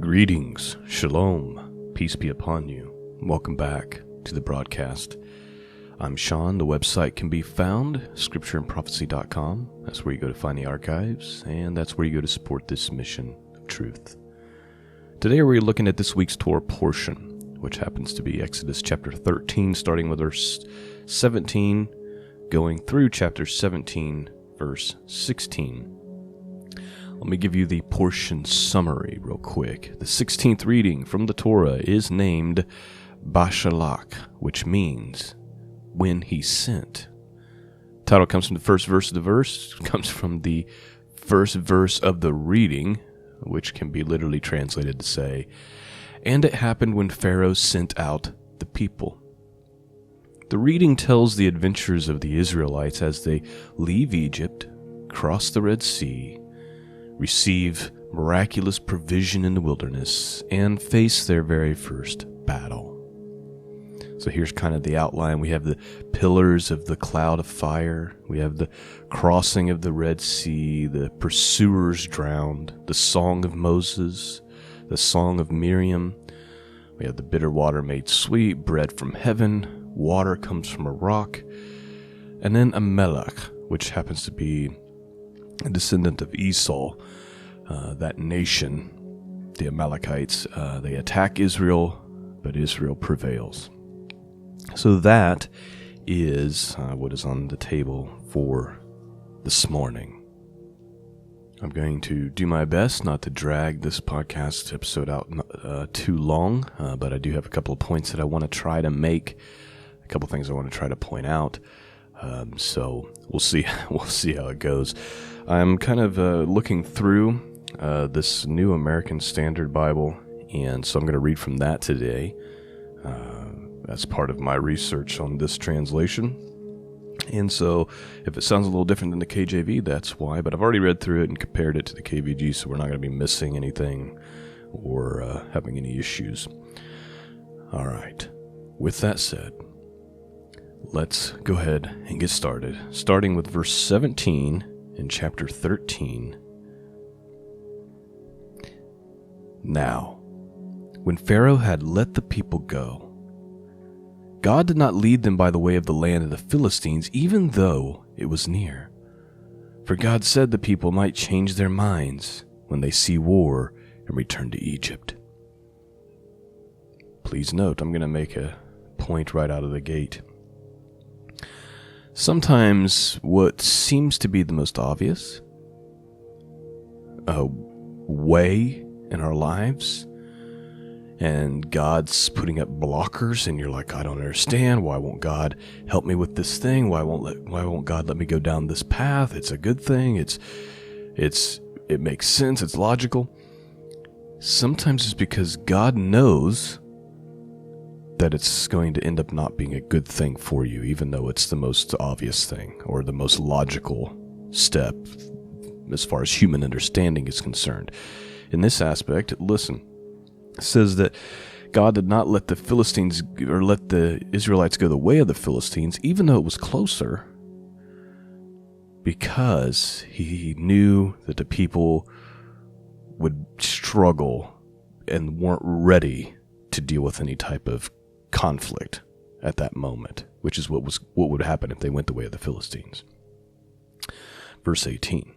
Greetings, shalom, peace be upon you. Welcome back to the broadcast. I'm Shawn. The website can be found scriptureandprophecy.com. That's where you go to find the archives, and that's where you go to support this mission of truth. Today we're looking at this week's Torah portion, which happens to be Exodus chapter 13, starting with verse 17, going through chapter 17, verse 16. Let me give you the portion summary real quick. The 16th reading from the Torah is named Beshalach, which means when he sent. The title comes from the first verse of the verse, comes from the first verse of the reading, which can be literally translated to say, "And it happened when Pharaoh sent out the people." The reading tells the adventures of the Israelites as they leave Egypt, cross the Red Sea, receive miraculous provision in the wilderness, and face their very first battle. So here's kind of the outline. We have the pillars of the cloud of fire. We have the crossing of the Red Sea, the pursuers drowned, the song of Moses, the song of Miriam. We have the bitter water made sweet, bread from heaven, water comes from a rock, and then Amalek, which happens to be a descendant of Esau. That nation, the Amalekites, they attack Israel, but Israel prevails. So that is what is on the table for this morning. I'm going to do my best not to drag this podcast episode out too long, but I do have a couple of points that I want to try to make, a couple of things I want to try to point out. So we'll see how it goes. I'm kind of looking through this New American Standard Bible, and so I'm going to read from that today. That's part of my research on this translation. And so if it sounds a little different than the KJV, that's why. But I've already read through it and compared it to the KVG, so we're not going to be missing anything or having any issues. All right. With that said, let's go ahead and get started. Starting with verse 17 in chapter 13. Now, when Pharaoh had let the people go, God did not lead them by the way of the land of the Philistines, even though it was near. For God said the people might change their minds when they see war and return to Egypt. Please note, I'm going to make a point right out of the gate. Sometimes what seems to be the most obvious way in our lives, and God's putting up blockers, and you're like, I don't understand. Why won't God help me with this thing? Why won't God let me go down this path? It's a good thing. It makes sense. It's logical. Sometimes it's because God knows that it's going to end up not being a good thing for you, even though it's the most obvious thing or the most logical step as far as human understanding is concerned. In this aspect, listen, it says that God did not let the Philistines or let the Israelites go the way of the Philistines, even though it was closer, because he knew that the people would struggle and weren't ready to deal with any type of conflict at that moment, which is what would happen if they went the way of the Philistines. Verse 18.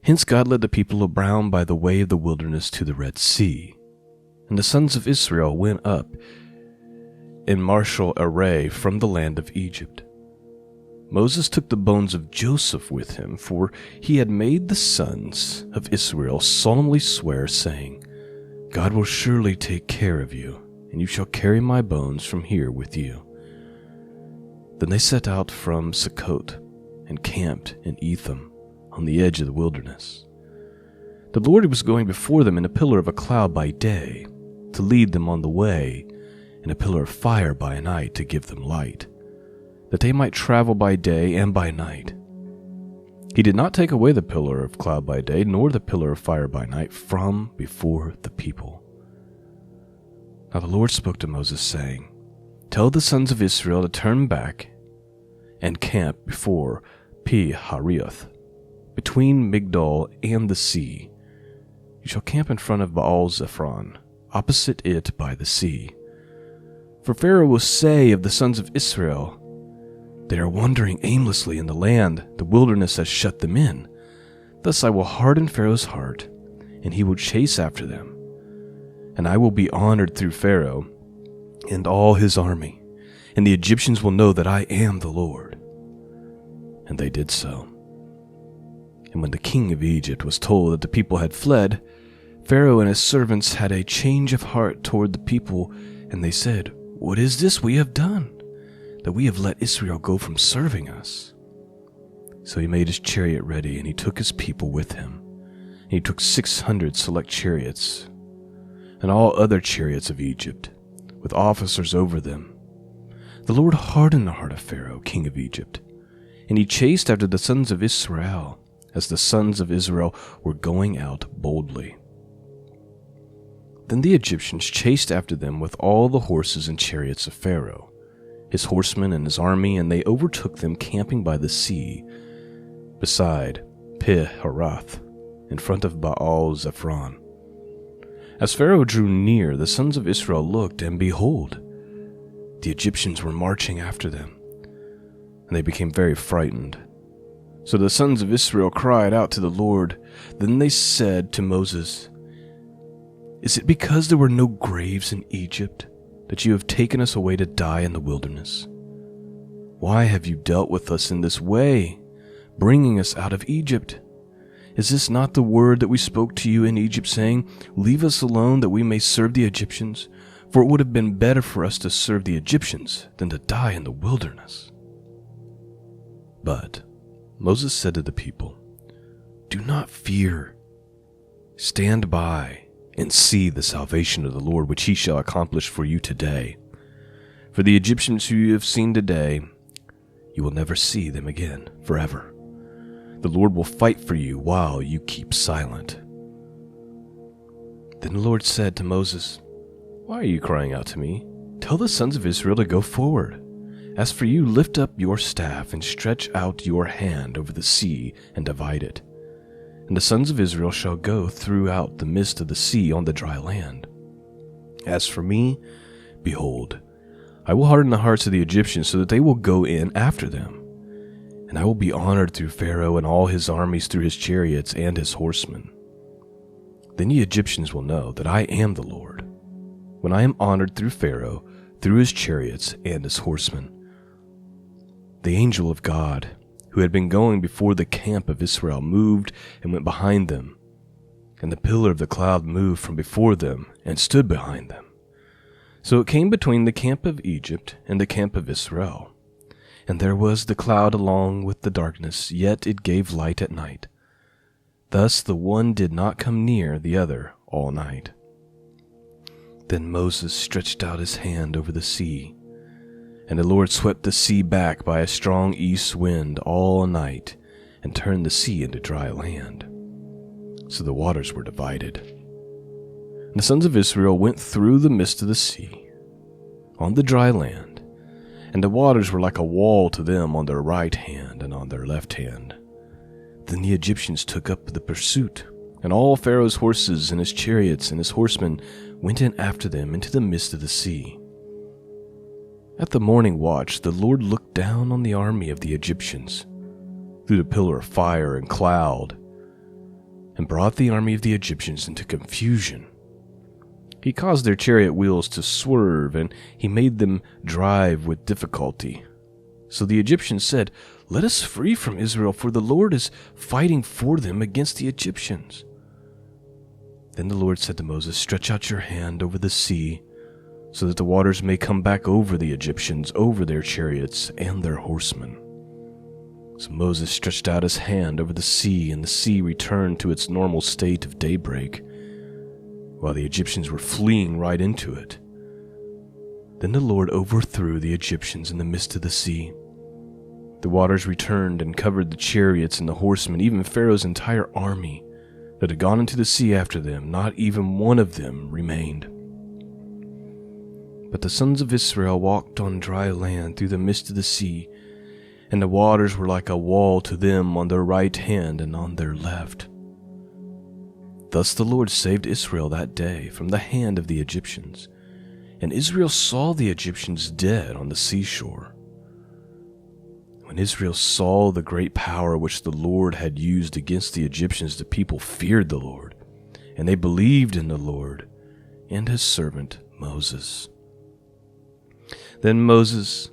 Hence God led the people around by the way of the wilderness to the Red Sea, and the sons of Israel went up in martial array from the land of Egypt. Moses took the bones of Joseph with him, for he had made the sons of Israel solemnly swear, saying, God will surely take care of you, and you shall carry my bones from here with you. Then they set out from Succoth and camped in Etham, on the edge of the wilderness. The Lord was going before them in a pillar of a cloud by day, to lead them on the way, and a pillar of fire by night to give them light, that they might travel by day and by night. He did not take away the pillar of cloud by day, nor the pillar of fire by night from before the people. Now the Lord spoke to Moses, saying, Tell the sons of Israel to turn back and camp before Pi-hahiroth, between Migdol and the sea, You shall camp in front of Baal-zephon, opposite it by the sea. For Pharaoh will say of the sons of Israel, they are wandering aimlessly in the land, the wilderness has shut them in. Thus I will harden Pharaoh's heart, and he will chase after them. And I will be honored through Pharaoh and all his army, and the Egyptians will know that I am the Lord. And they did so. And when the king of Egypt was told that the people had fled, Pharaoh and his servants had a change of heart toward the people, and they said, What is this we have done, that we have let Israel go from serving us? So he made his chariot ready, and he took his people with him. And he took 600 select chariots, and all other chariots of Egypt, with officers over them. The Lord hardened the heart of Pharaoh, king of Egypt, and he chased after the sons of Israel, as the sons of Israel were going out boldly. Then the Egyptians chased after them with all the horses and chariots of Pharaoh, his horsemen and his army, and they overtook them camping by the sea, beside Pi-haroth, in front of Baal-zephon. As Pharaoh drew near, the sons of Israel looked, and behold, the Egyptians were marching after them, and they became very frightened. So the sons of Israel cried out to the Lord. Then they said to Moses, Is it because there were no graves in Egypt that you have taken us away to die in the wilderness? Why have you dealt with us in this way, bringing us out of Egypt? Is this not the word that we spoke to you in Egypt, saying, Leave us alone that we may serve the Egyptians? For it would have been better for us to serve the Egyptians than to die in the wilderness. But Moses said to the people, Do not fear. Stand by and see the salvation of the Lord, which he shall accomplish for you today. For the Egyptians who you have seen today, you will never see them again forever. The Lord will fight for you while you keep silent. Then the Lord said to Moses, Why are you crying out to me? Tell the sons of Israel to go forward. As for you, lift up your staff and stretch out your hand over the sea and divide it. And the sons of Israel shall go throughout the midst of the sea on the dry land. As for me, behold, I will harden the hearts of the Egyptians so that they will go in after them. And I will be honored through Pharaoh and all his armies, through his chariots and his horsemen. Then the Egyptians will know that I am the Lord, when I am honored through Pharaoh, through his chariots and his horsemen. The angel of God, who had been going before the camp of Israel, moved and went behind them, and the pillar of the cloud moved from before them and stood behind them. So it came between the camp of Egypt and the camp of Israel. And there was the cloud along with the darkness, yet it gave light at night. Thus the one did not come near the other all night. Then Moses stretched out his hand over the sea, and the Lord swept the sea back by a strong east wind all night, and turned the sea into dry land. So the waters were divided. And the sons of Israel went through the midst of the sea, on the dry land, and the waters were like a wall to them on their right hand and on their left hand. Then the Egyptians took up the pursuit, and all Pharaoh's horses and his chariots and his horsemen went in after them into the midst of the sea. At the morning watch, the Lord looked down on the army of the Egyptians through the pillar of fire and cloud, and brought the army of the Egyptians into confusion. He caused their chariot wheels to swerve, and he made them drive with difficulty. So the Egyptians said, Let us flee from Israel, for the Lord is fighting for them against the Egyptians. Then the Lord said to Moses, Stretch out your hand over the sea, so that the waters may come back over the Egyptians, over their chariots and their horsemen. So Moses stretched out his hand over the sea, and the sea returned to its normal state of daybreak, while the Egyptians were fleeing right into it. Then the Lord overthrew the Egyptians in the midst of the sea. The waters returned and covered the chariots and the horsemen, even Pharaoh's entire army that had gone into the sea after them. Not even one of them remained. But the sons of Israel walked on dry land through the midst of the sea, and the waters were like a wall to them on their right hand and on their left. Thus the Lord saved Israel that day from the hand of the Egyptians. And Israel saw the Egyptians dead on the seashore. When Israel saw the great power which the Lord had used against the Egyptians, the people feared the Lord, and they believed in the Lord and his servant Moses. Then Moses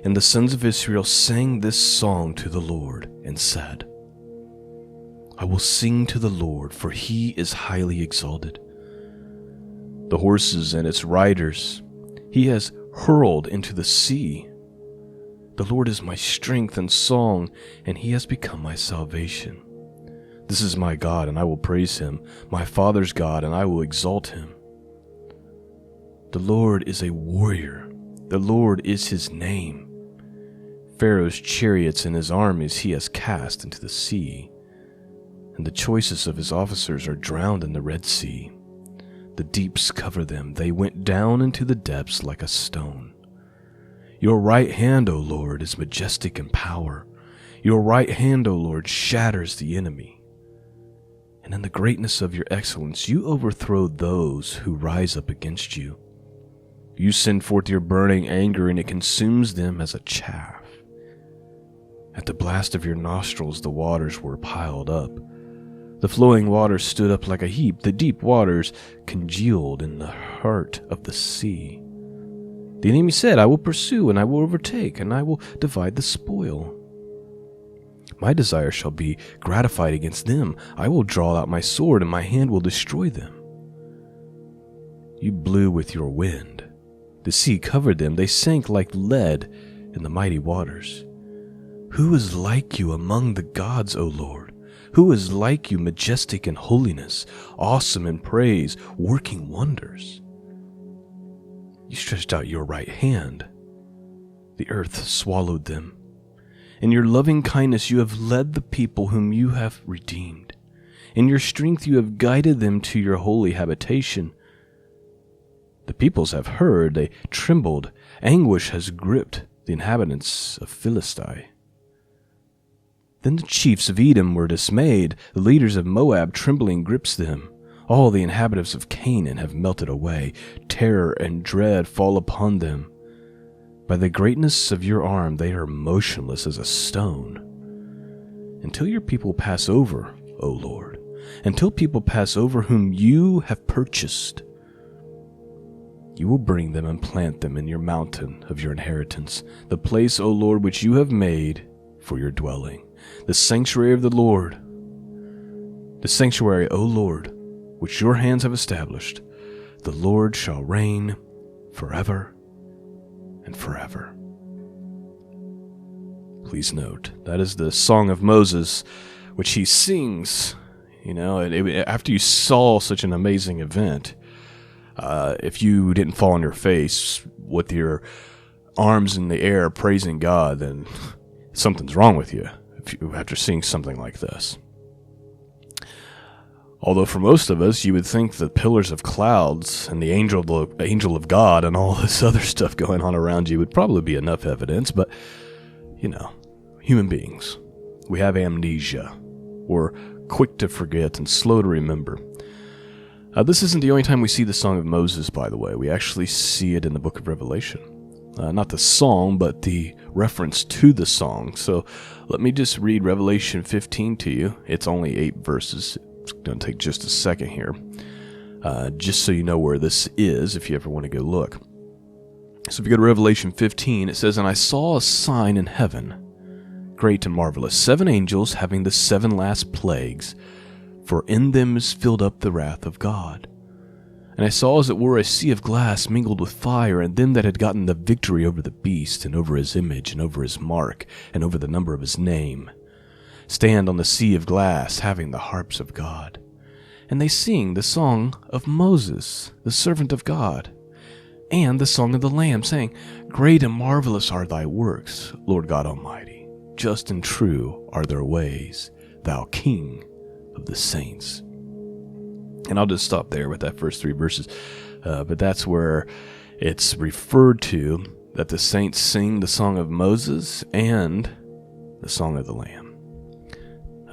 and the sons of Israel sang this song to the Lord and said, I will sing to the Lord, for he is highly exalted. The horses and its riders he has hurled into the sea. The Lord is my strength and song, and he has become my salvation. This is my God, and I will praise him, my father's God, and I will exalt him. The Lord is a warrior. The Lord is his name. Pharaoh's chariots and his armies he has cast into the sea, and the choicest of his officers are drowned in the Red Sea. The deeps cover them. They went down into the depths like a stone. Your right hand, O Lord, is majestic in power. Your right hand, O Lord, shatters the enemy. And in the greatness of your excellence, you overthrow those who rise up against you. You send forth your burning anger, and it consumes them as a chaff. At the blast of your nostrils, the waters were piled up. The flowing waters stood up like a heap. The deep waters congealed in the heart of the sea. The enemy said, I will pursue, and I will overtake, and I will divide the spoil. My desire shall be gratified against them. I will draw out my sword, and my hand will destroy them. You blew with your wind. The sea covered them. They sank like lead in the mighty waters. Who is like you among the gods, O Lord? Who is like you, majestic in holiness, awesome in praise, working wonders? You stretched out your right hand. The earth swallowed them. In your loving kindness you have led the people whom you have redeemed. In your strength you have guided them to your holy habitation. The peoples have heard, they trembled. Anguish has gripped the inhabitants of Philistine. Then the chiefs of Edom were dismayed. The leaders of Moab trembling grips them. All the inhabitants of Canaan have melted away. Terror and dread fall upon them. By the greatness of your arm they are motionless as a stone. Until your people pass over, O Lord, until people pass over whom you have purchased, you will bring them and plant them in your mountain of your inheritance, the place, O Lord, which you have made for your dwelling, the sanctuary of the Lord, the sanctuary, O Lord, which your hands have established. The Lord shall reign forever and forever. Please note, that is the Song of Moses, which he sings, after you saw such an amazing event. If you didn't fall on your face with your arms in the air praising God, then something's wrong with you after seeing something like this. Although for most of us, you would think the pillars of clouds and the angel of God and all this other stuff going on around you would probably be enough evidence, but, human beings, we have amnesia. We're quick to forget and slow to remember. This isn't the only time we see the Song of Moses, by the way. We actually see it in the book of Revelation. Not the song, but the reference to the song. So let me just read Revelation 15 to you. It's only 8 verses. It's going to take just a second here, just so you know where this is if you ever want to go look. So if you go to Revelation 15, it says, And I saw a sign in heaven, great and marvelous, 7 angels having the 7 last plagues, for in them is filled up the wrath of God. And I saw as it were a sea of glass mingled with fire, and them that had gotten the victory over the beast, and over his image, and over his mark, and over the number of his name, stand on the sea of glass, having the harps of God. And they sing the song of Moses, the servant of God, and the song of the Lamb, saying, Great and marvelous are thy works, Lord God Almighty. Just and true are their ways, thou King of the saints. And I'll just stop there with that first 3 verses. But that's where it's referred to that the saints sing the song of Moses and the song of the Lamb.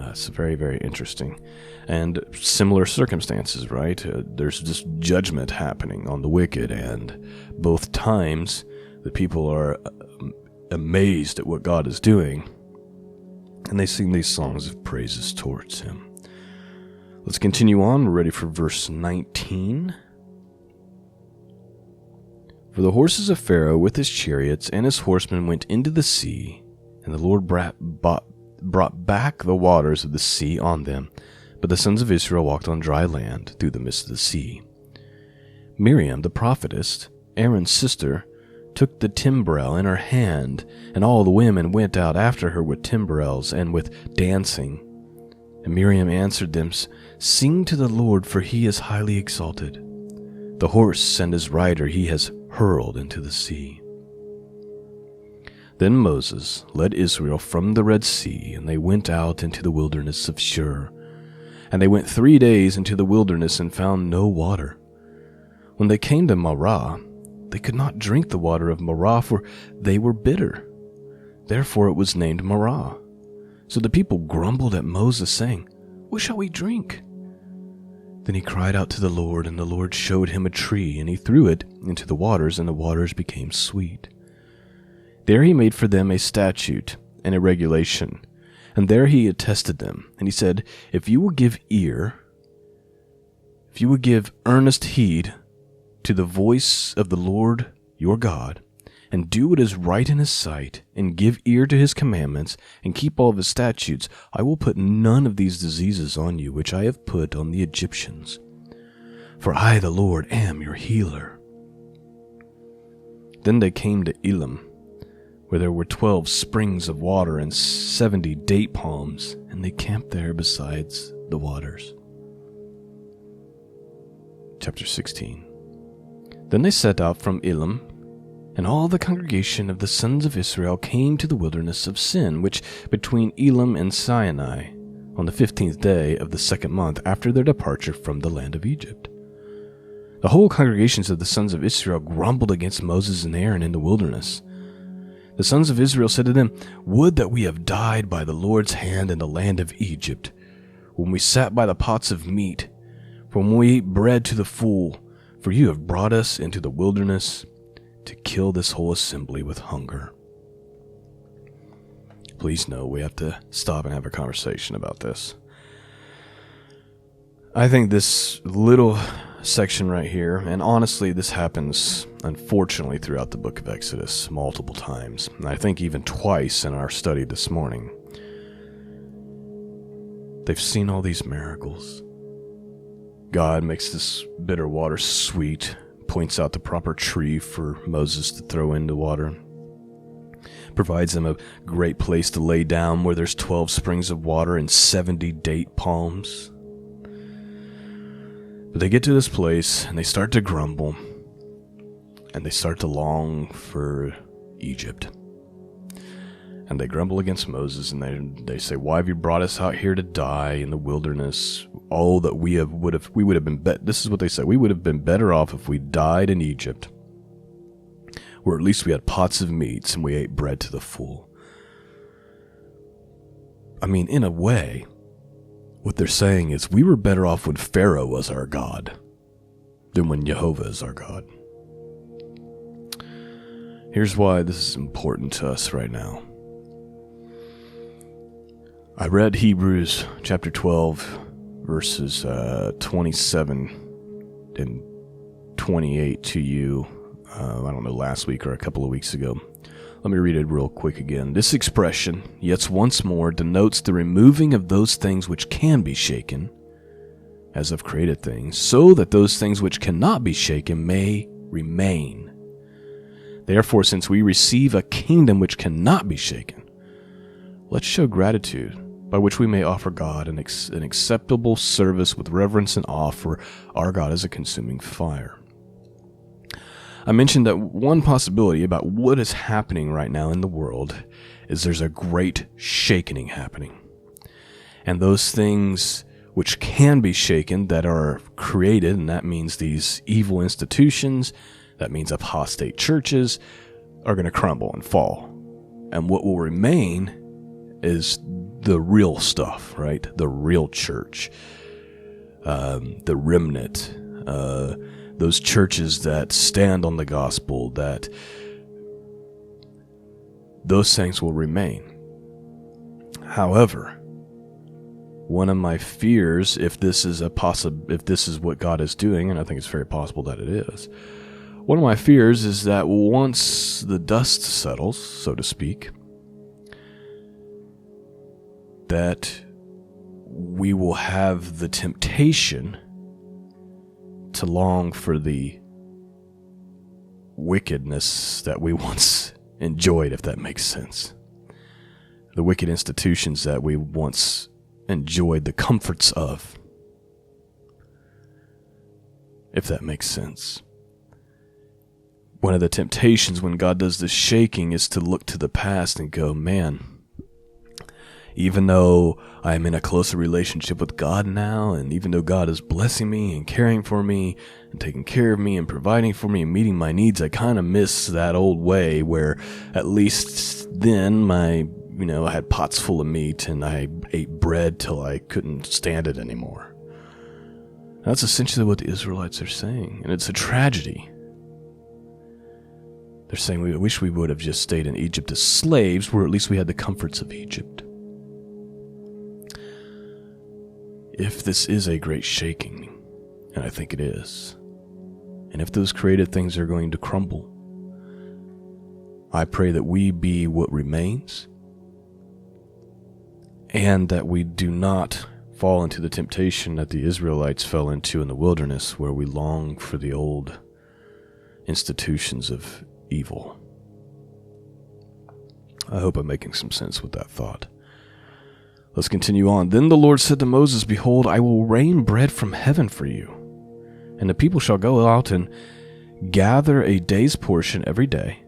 It's very, very interesting. and similar circumstances, right? There's just judgment happening on the wicked, and both times the people are amazed at what God is doing, and they sing these songs of praises towards him. Let's continue on. We're ready for verse 19. For the horses of Pharaoh with his chariots and his horsemen went into the sea, and the Lord brought back the waters of the sea on them. But the sons of Israel walked on dry land through the midst of the sea. Miriam, the prophetess, Aaron's sister, took the timbrel in her hand, and all the women went out after her with timbrels and with dancing. And Miriam answered them, Sing to the Lord, for he is highly exalted. The horse and his rider he has hurled into the sea. Then Moses led Israel from the Red Sea, and they went out into the wilderness of Shur. And they went 3 days into the wilderness and found no water. When they came to Marah, they could not drink the water of Marah, for they were bitter. Therefore it was named Marah. So the people grumbled at Moses, saying, What shall we drink? Then he cried out to the Lord, and the Lord showed him a tree, and he threw it into the waters, and the waters became sweet. There he made for them a statute and a regulation, and there he attested them. And he said, If you will give earnest heed to the voice of the Lord your God, and do what is right in his sight, and give ear to his commandments, and keep all of his statutes, I will put none of these diseases on you which I have put on the Egyptians. For I, the Lord, am your healer. Then they came to Elim, where there were 12 springs of water and 70 date palms, and they camped there besides the waters. Chapter 16. Then they set out from Elim, and all the congregation of the sons of Israel came to the wilderness of Sin, which between Elim and Sinai, on the 15th day of the 2nd month after their departure from the land of Egypt. The whole congregations of the sons of Israel grumbled against Moses and Aaron in the wilderness. The sons of Israel said to them, Would that we had died by the Lord's hand in the land of Egypt, when we sat by the pots of meat, for when we ate bread to the full, for you have brought us into the wilderness to kill this whole assembly with hunger. Please know we have to stop and have a conversation about this. I think this little section right here, and honestly this happens unfortunately throughout the book of Exodus multiple times, and I think even twice in our study this morning. They've seen all these miracles. God makes this bitter water sweet, points out the proper tree for Moses to throw into water, provides them a great place to lay down where there's 12 springs of water and 70 date palms. But they get to this place and they start to grumble, and they start to long for Egypt. And they grumble against Moses, and they say, Why have you brought us out here to die in the wilderness? Oh, that we would have been this is what they say, we would have been better off if we died in Egypt, where at least we had pots of meats and we ate bread to the full. I mean, in a way, what they're saying is we were better off when Pharaoh was our God than when Jehovah is our God. Here's why this is important to us right now. I read Hebrews chapter 12, verses 27 and 28 to you, I don't know, last week or a couple of weeks ago. Let me read it real quick again. This expression, yet once more, denotes the removing of those things which can be shaken, as of created things, so that those things which cannot be shaken may remain. Therefore, since we receive a kingdom which cannot be shaken, let's show gratitude, by which we may offer God an acceptable service with reverence and awe, for our God is a consuming fire. I mentioned that one possibility about what is happening right now in the world is there's a great shaking happening. And those things which can be shaken that are created, and that means these evil institutions, that means apostate churches, are going to crumble and fall. And what will remain is the real stuff, right? The real church. the remnant, those churches that stand on the gospel, that those things will remain. However, one of my fears, if this is what God is doing, and I think it's very possible that it is, one of my fears is that once the dust settles, so to speak, that we will have the temptation to long for the wickedness that we once enjoyed, if that makes sense. The wicked institutions that we once enjoyed the comforts of, if that makes sense. One of the temptations when God does the shaking is to look to the past and go, man, even though I'm in a closer relationship with God now, and even though God is blessing me and caring for me and taking care of me and providing for me and meeting my needs, I kind of miss that old way where at least then I had pots full of meat and I ate bread till I couldn't stand it anymore. That's essentially what the Israelites are saying, and it's a tragedy. They're saying, we wish we would have just stayed in Egypt as slaves, where at least we had the comforts of Egypt. If this is a great shaking, and I think it is, and if those created things are going to crumble, I pray that we be what remains, and that we do not fall into the temptation that the Israelites fell into in the wilderness, where we long for the old institutions of evil. I hope I'm making some sense with that thought. Let's continue on. Then the Lord said to Moses, behold, I will rain bread from heaven for you, and the people shall go out and gather a day's portion every day,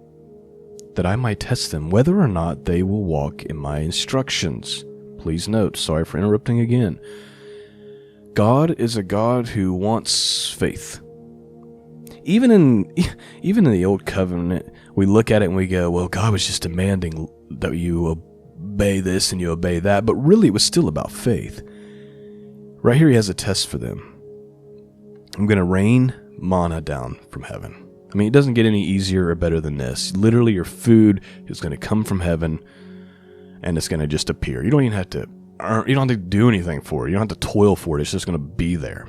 that I might test them whether or not they will walk in my instructions. Please note, sorry for interrupting again. God is a God who wants faith. Even in the Old Covenant, we look at it and we go, well, God was just demanding that you obey this and you obey that, but really it was still about faith. Right here he has a test for them. I'm going to rain manna down from heaven. I mean, it doesn't get any easier or better than this. Literally, your food is going to come from heaven, and it's going to just appear. You don't even have to do anything for it. You don't have to toil for it. It's just going to be there.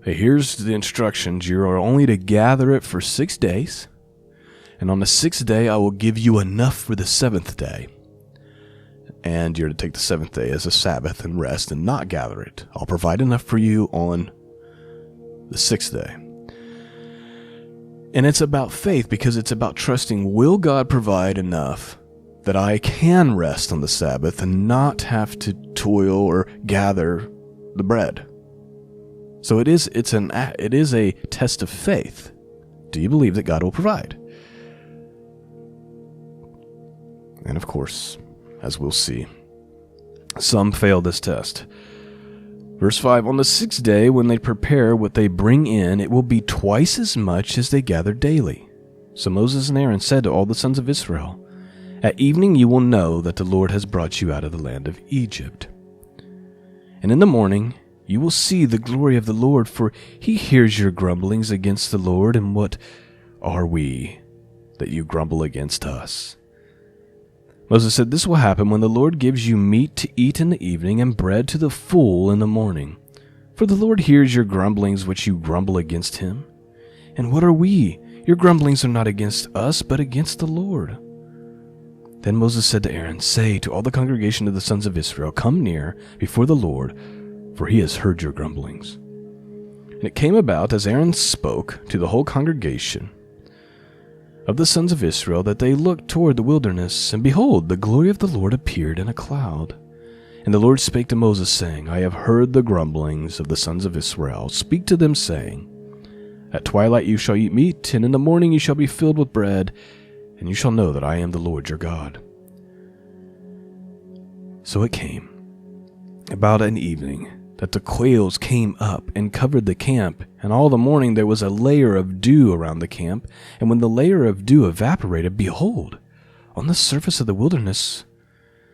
Hey, here's the instructions. You are only to gather it for 6 days, and on the 6th day I will give you enough for the 7th day. And you're to take the 7th day as a Sabbath and rest and not gather it. I'll provide enough for you on the 6th day. And it's about faith, because it's about trusting, will God provide enough that I can rest on the Sabbath and not have to toil or gather the bread? So it is a test of faith. Do you believe that God will provide? And of course, as we'll see, some fail this test. Verse 5, on the 6th day, when they prepare what they bring in, it will be twice as much as they gather daily. So Moses and Aaron said to all the sons of Israel, at evening you will know that the Lord has brought you out of the land of Egypt. And in the morning you will see the glory of the Lord, for he hears your grumblings against the Lord. And what are we that you grumble against us? Moses said, this will happen when the Lord gives you meat to eat in the evening and bread to the full in the morning. For the Lord hears your grumblings which you grumble against him. And what are we? Your grumblings are not against us, but against the Lord. Then Moses said to Aaron, say to all the congregation of the sons of Israel, come near before the Lord, for he has heard your grumblings. And it came about, as Aaron spoke to the whole congregation of the sons of Israel, that they looked toward the wilderness, and behold, the glory of the Lord appeared in a cloud. And the Lord spake to Moses, saying, I have heard the grumblings of the sons of Israel. Speak to them, saying, at twilight you shall eat meat, and in the morning you shall be filled with bread, and you shall know that I am the Lord your God. So it came about an evening that the quails came up and covered the camp, and all the morning there was a layer of dew around the camp. And when the layer of dew evaporated, behold, on the surface of the wilderness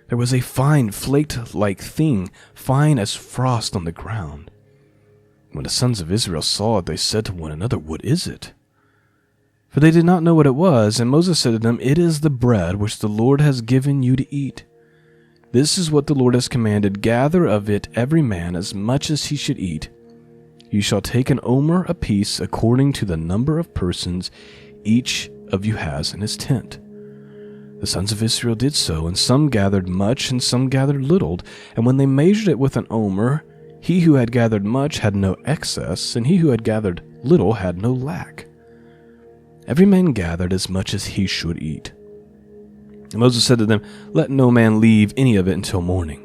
there was a fine flaked-like thing, fine as frost on the ground. When the sons of Israel saw it, they said to one another, "What is it?" For they did not know what it was, and Moses said to them, "It is the bread which the Lord has given you to eat. This is what the Lord has commanded. Gather of it every man as much as he should eat. You shall take an omer apiece according to the number of persons each of you has in his tent." The sons of Israel did so, and some gathered much and some gathered little. And when they measured it with an omer, he who had gathered much had no excess, and he who had gathered little had no lack. Every man gathered as much as he should eat. And Moses said to them, "Let no man leave any of it until morning."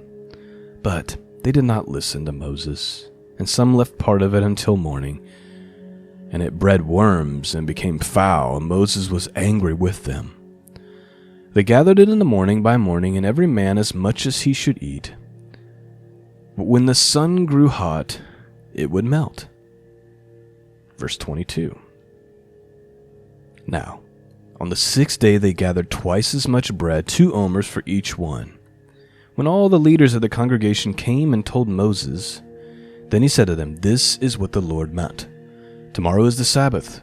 But they did not listen to Moses, and some left part of it until morning. And it bred worms and became foul, and Moses was angry with them. They gathered it in the morning by morning, and every man as much as he should eat. But when the sun grew hot, it would melt. Verse 22. Now, on the 6th day they gathered twice as much bread, 2 omers for each one. When all the leaders of the congregation came and told Moses, then he said to them, "This is what the Lord meant. Tomorrow is the Sabbath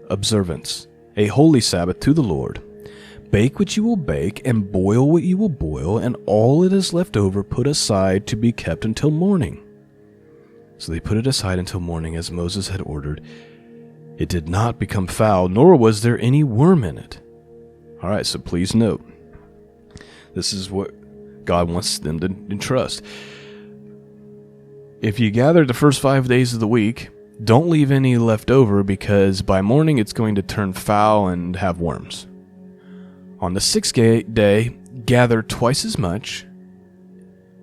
observance, a holy Sabbath to the Lord. Bake what you will bake, and boil what you will boil, and all that is left over put aside to be kept until morning." So they put it aside until morning, as Moses had ordered. It did not become foul, nor was there any worm in it. All right, so please note, this is what God wants them to entrust. If you gather the first 5 days of the week, don't leave any left over, because by morning it's going to turn foul and have worms. On the 6th day, gather twice as much.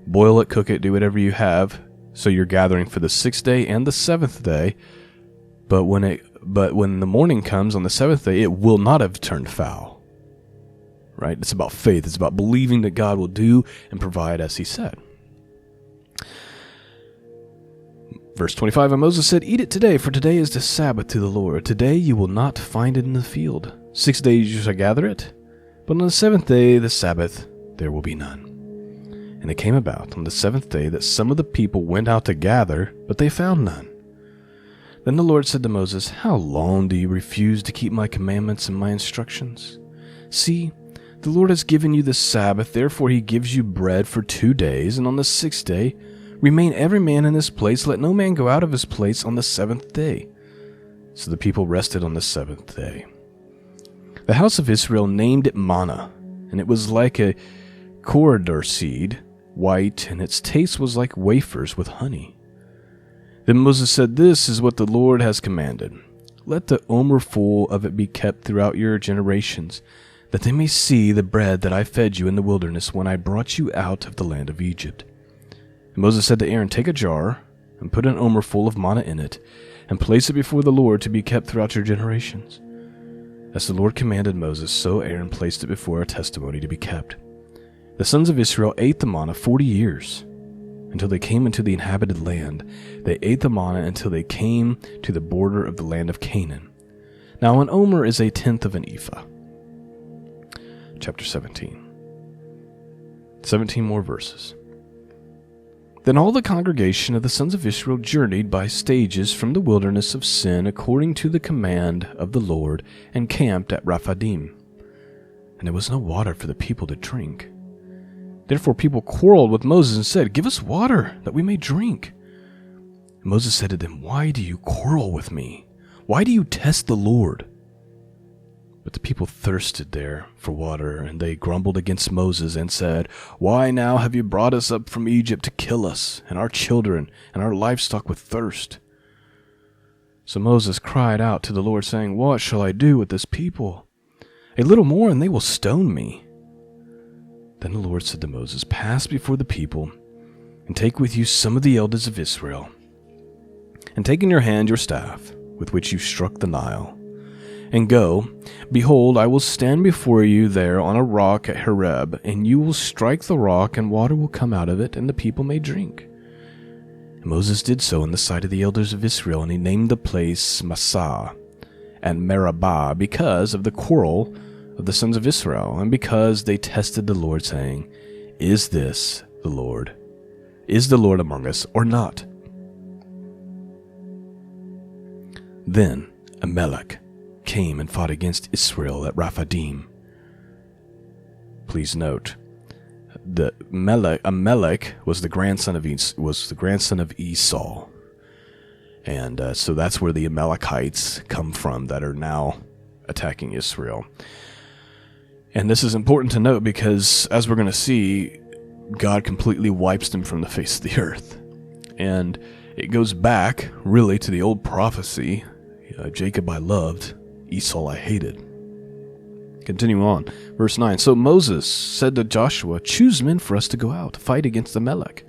Boil it, cook it, do whatever you have. So you're gathering for the 6th day and the 7th day. But when the morning comes on the 7th day, it will not have turned foul. Right? It's about faith. It's about believing that God will do and provide as he said. Verse 25, and Moses said, "Eat it today, for today is the Sabbath to the Lord. Today you will not find it in the field. 6 days you shall gather it, but on the 7th day, the Sabbath, there will be none." And it came about on the 7th day that some of the people went out to gather, but they found none. Then the Lord said to Moses, "How long do you refuse to keep my commandments and my instructions? See, the Lord has given you the Sabbath, therefore he gives you bread for 2 days, and on the 6th day, remain every man in his place. Let no man go out of his place on the 7th day." So the people rested on the 7th day. The house of Israel named it Manna, and it was like a coriander seed, white, and its taste was like wafers with honey. Then Moses said, "This is what the Lord has commanded. Let the omer full of it be kept throughout your generations, that they may see the bread that I fed you in the wilderness when I brought you out of the land of Egypt." And Moses said to Aaron, "Take a jar, and put an omer full of manna in it, and place it before the Lord to be kept throughout your generations." As the Lord commanded Moses, so Aaron placed it before a testimony to be kept. The sons of Israel ate the manna 40 years, until they came into the inhabited land. They ate the manna until they came to the border of the land of Canaan. Now an omer is 1/10 of an ephah. Chapter 17. 17 more verses. Then all the congregation of the sons of Israel journeyed by stages from the wilderness of Sin according to the command of the Lord, and camped at Rephidim. And there was no water for the people to drink. Therefore people quarreled with Moses and said, "Give us water, that we may drink." And Moses said to them, "Why do you quarrel with me? Why do you test the Lord?" But the people thirsted there for water, and they grumbled against Moses and said, "Why now have you brought us up from Egypt to kill us, and our children, and our livestock with thirst?" So Moses cried out to the Lord, saying, "What shall I do with this people? A little more, and they will stone me." Then the Lord said to Moses, "Pass before the people, and take with you some of the elders of Israel, and take in your hand your staff, with which you struck the Nile, and go. Behold, I will stand before you there on a rock at Horeb, and you will strike the rock, and water will come out of it, and the people may drink." And Moses did so in the sight of the elders of Israel, and he named the place Massah and Meribah, because of the quarrel of the sons of Israel, and because they tested the Lord, saying, "Is this the Lord? Is the Lord among us or not?" Then Amalek came and fought against Israel at Rephidim. Please note, Amalek was the grandson of Esau, and so that's where the Amalekites come from that are now attacking Israel. And this is important to note because, as we're going to see, God completely wipes them from the face of the earth. And it goes back, really, to the old prophecy, Jacob I loved, Esau I hated. Continue on. Verse 9. So Moses said to Joshua, choose men for us to go out to fight against Amalek.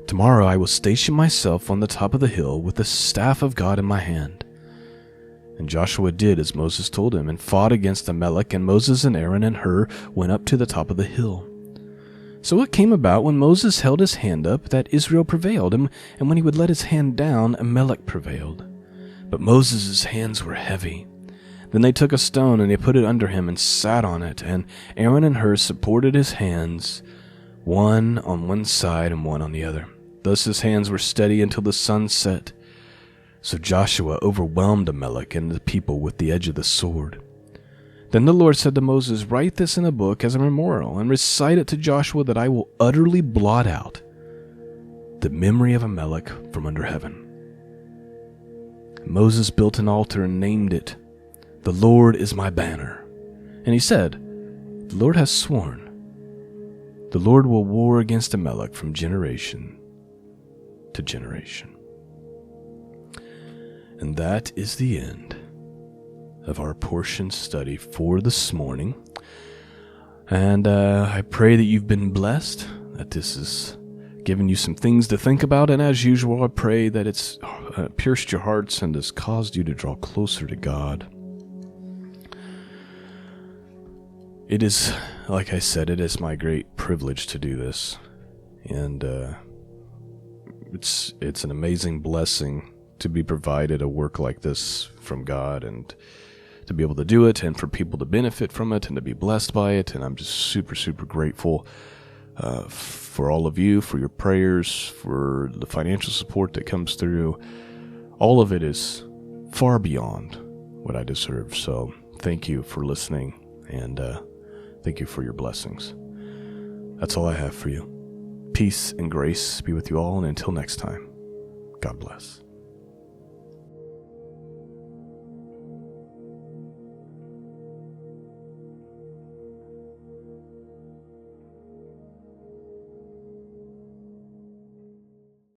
Tomorrow I will station myself on the top of the hill with the staff of God in my hand. And Joshua did as Moses told him and fought against Amalek, and Moses and Aaron and Hur went up to the top of the hill. So it came about when Moses held his hand up that Israel prevailed, and when he would let his hand down, Amalek prevailed. But Moses' hands were heavy. Then they took a stone and they put it under him and sat on it, and Aaron and Hur supported his hands, one on one side and one on the other. Thus his hands were steady until the sun set. So Joshua overwhelmed Amalek and the people with the edge of the sword. Then the Lord said to Moses, write this in a book as a memorial, and recite it to Joshua that I will utterly blot out the memory of Amalek from under heaven. Moses built an altar and named it, The Lord is my banner. And he said, the Lord has sworn, the Lord will war against Amalek from generation to generation. And that is the end of our portion study for this morning. And I pray that you've been blessed, that this has given you some things to think about, and as usual, I pray that it's pierced your hearts and has caused you to draw closer to God. It is, like I said, it is my great privilege to do this, and it's an amazing blessing to be provided a work like this from God, and to be able to do it, and for people to benefit from it, and to be blessed by it. And I'm just super, super grateful for all of you, for your prayers, for the financial support that comes through. All of it is far beyond what I deserve. So thank you for listening, and thank you for your blessings. That's all I have for you. Peace and grace be with you all, and until next time, God bless.